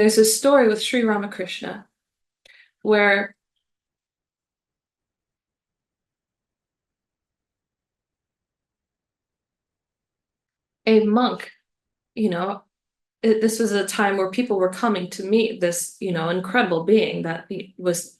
there's a story with Sri Ramakrishna where a monk, this was a time where people were coming to meet this, incredible being that was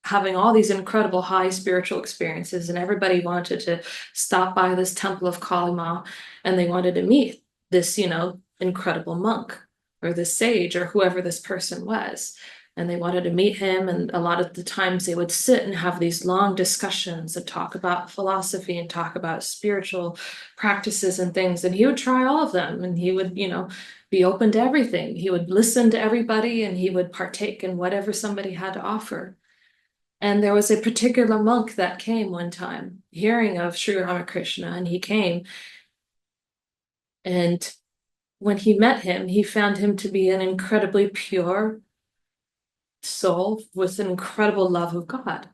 having all these incredible high spiritual experiences, and everybody wanted to stop by this temple of Kali Ma, and they wanted to meet this, incredible monk or this sage or whoever this person was. And they wanted to meet him, and a lot of the times they would sit and have these long discussions and talk about philosophy and talk about spiritual practices and things, and he would try all of them, and he would, be open to everything. He would listen to everybody, and he would partake in whatever somebody had to offer. And there was a particular monk that came one time, hearing of Sri Ramakrishna, and he came. And when he met him, he found him to be an incredibly pure soul with an incredible love of God.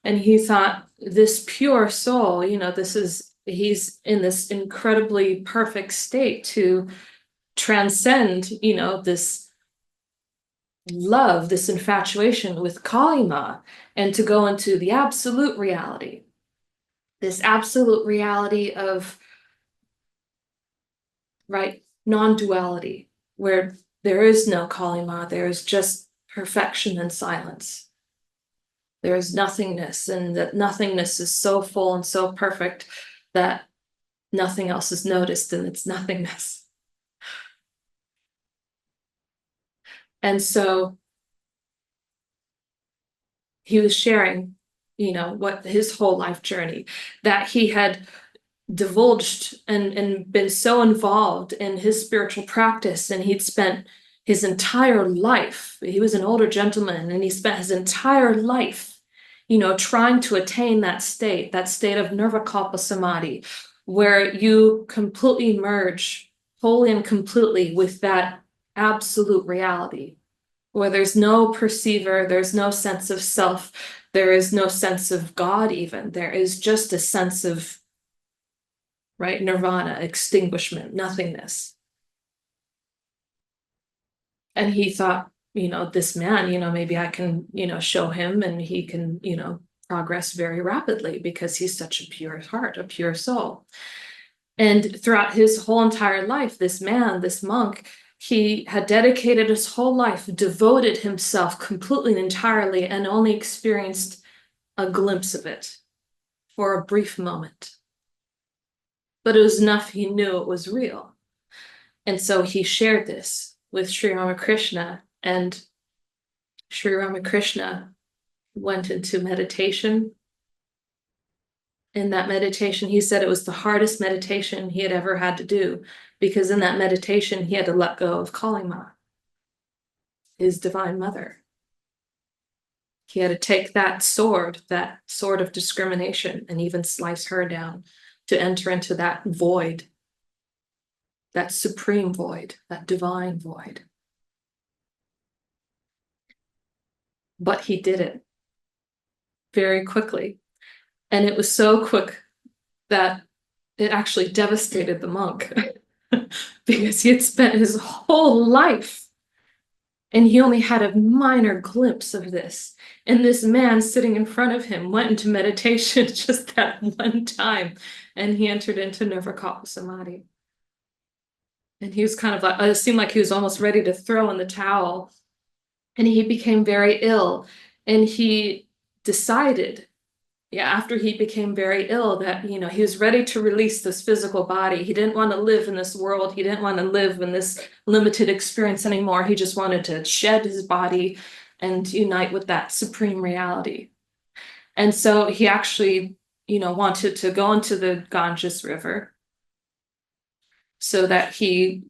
And he thought, this pure soul, he's in this incredibly perfect state to transcend, this love, this infatuation with Kali Ma, and to go into the absolute reality, this absolute reality of, right, non-duality, where there is no Kali Ma, there is just perfection and silence. There is nothingness, and that nothingness is so full and so perfect that nothing else is noticed in its nothingness. And so he was sharing, what his whole life journey, that he had divulged and been so involved in his spiritual practice, and he'd spent his entire life, he was an older gentleman, and he spent his entire life, trying to attain that state of nirvikalpa samadhi, where you completely merge wholly and completely with that absolute reality, where there's no perceiver, there's no sense of self, there is no sense of God even, there is just a sense of, right, nirvana, extinguishment, nothingness. And he thought, this man, maybe I can, show him, and he can, progress very rapidly because he's such a pure heart, a pure soul. And throughout his whole entire life, this man, this monk, he had dedicated his whole life, devoted himself completely and entirely, and only experienced a glimpse of it for a brief moment. But it was enough, he knew it was real. And so he shared this with Sri Ramakrishna, and Sri Ramakrishna went into meditation. In that meditation, he said it was the hardest meditation he had ever had to do, because in that meditation, he had to let go of Kali Ma, his divine mother. He had to take that sword of discrimination, and even slice her down to enter into that void, that supreme void, that divine void. But he did it very quickly. And it was so quick that it actually devastated the monk because he had spent his whole life and he only had a minor glimpse of this. And this man sitting in front of him went into meditation just that one time, and he entered into nirvikalpa samadhi. And he was kind of like, it seemed like he was almost ready to throw in the towel. And he became very ill. And he decided, after he became very ill, that, he was ready to release this physical body. He didn't want to live in this world. He didn't want to live in this limited experience anymore. He just wanted to shed his body and unite with that supreme reality. And so he actually, wanted to go into the Ganges River so that he,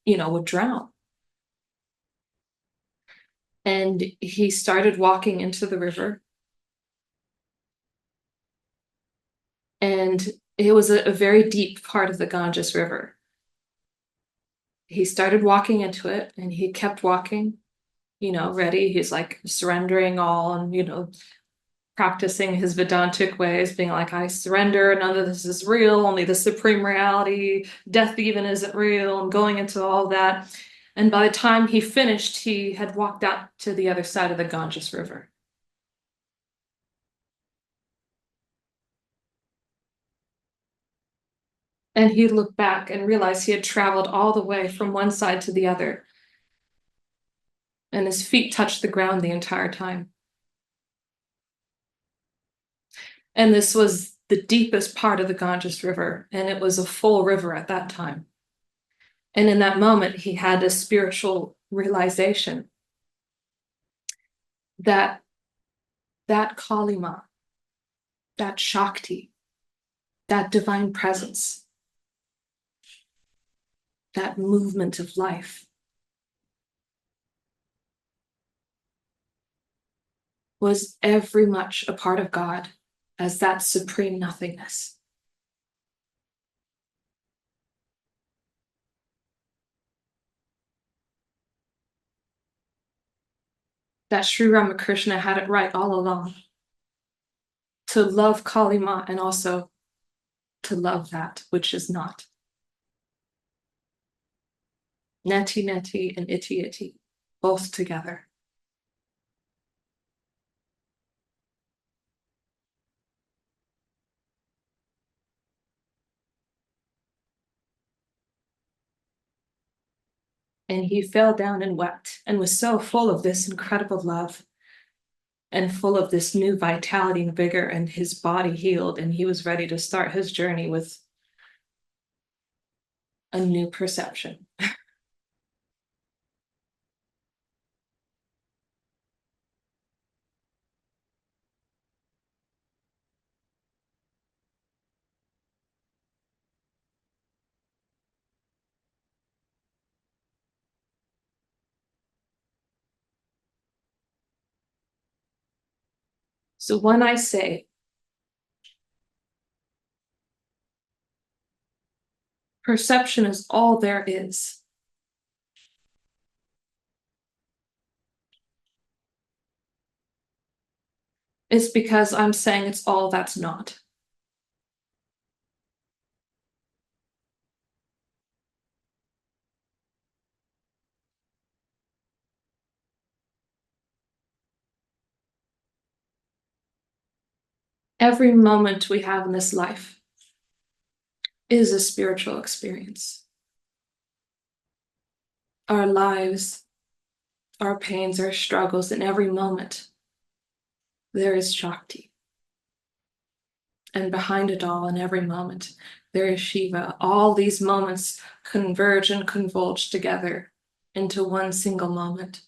would drown. And he started walking into the river. And it was a very deep part of the Ganges River. He started walking into it, and he kept walking, ready. He's like surrendering all, and, practicing his Vedantic ways, being like, I surrender, none of this is real, only the supreme reality, death even isn't real, and going into all that. And by the time he finished, he had walked out to the other side of the Ganges River. And he looked back and realized he had traveled all the way from one side to the other, and his feet touched the ground the entire time. And this was the deepest part of the Ganges River, and it was a full river at that time. And in that moment, he had a spiritual realization that that Kalima, that Shakti, that divine presence, that movement of life was every much a part of God as that supreme nothingness. That Sri Ramakrishna had it right all along. To love Kalima and also to love that which is not. Neti neti and iti iti, both together. And he fell down and wept and was so full of this incredible love and full of this new vitality and vigor, and his body healed, and he was ready to start his journey with a new perception. So when I say perception is all there is, it's because I'm saying it's all that's not. Every moment we have in this life is a spiritual experience. Our lives, our pains, our struggles, in every moment, there is Shakti. And behind it all, in every moment, there is Shiva. All these moments converge and convolge together into one single moment.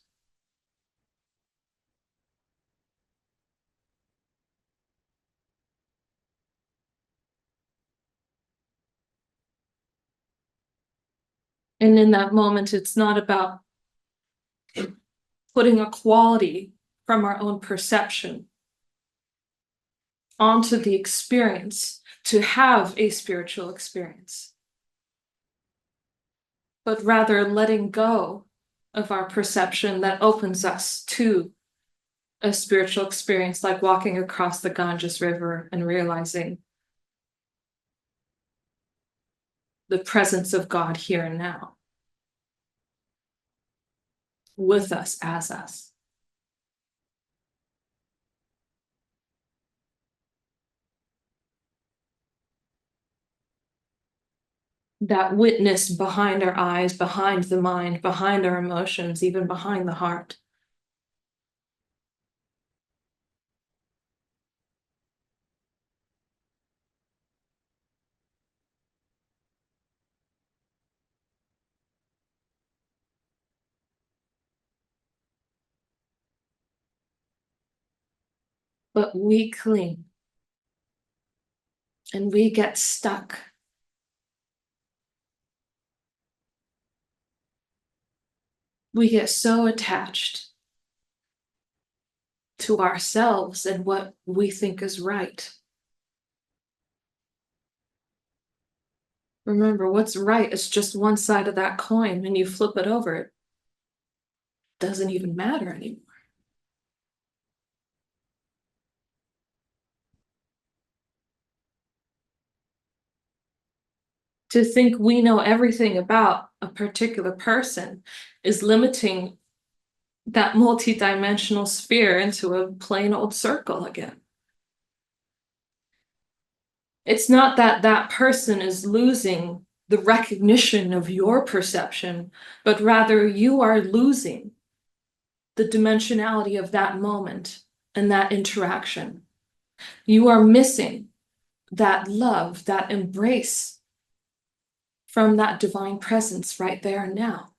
And in that moment, it's not about putting a quality from our own perception onto the experience to have a spiritual experience, but rather letting go of our perception that opens us to a spiritual experience, like walking across the Ganges River and realizing the presence of God here and now, with us, as us. That witness behind our eyes, behind the mind, behind our emotions, even behind the heart. But we cling and we get stuck. We get so attached to ourselves and what we think is right. Remember, what's right is just one side of that coin. When you flip it over, it doesn't even matter anymore. To think we know everything about a particular person is limiting that multidimensional sphere into a plain old circle again. It's not that that person is losing the recognition of your perception, but rather you are losing the dimensionality of that moment and that interaction. You are missing that love, that embrace from that divine presence right there and now.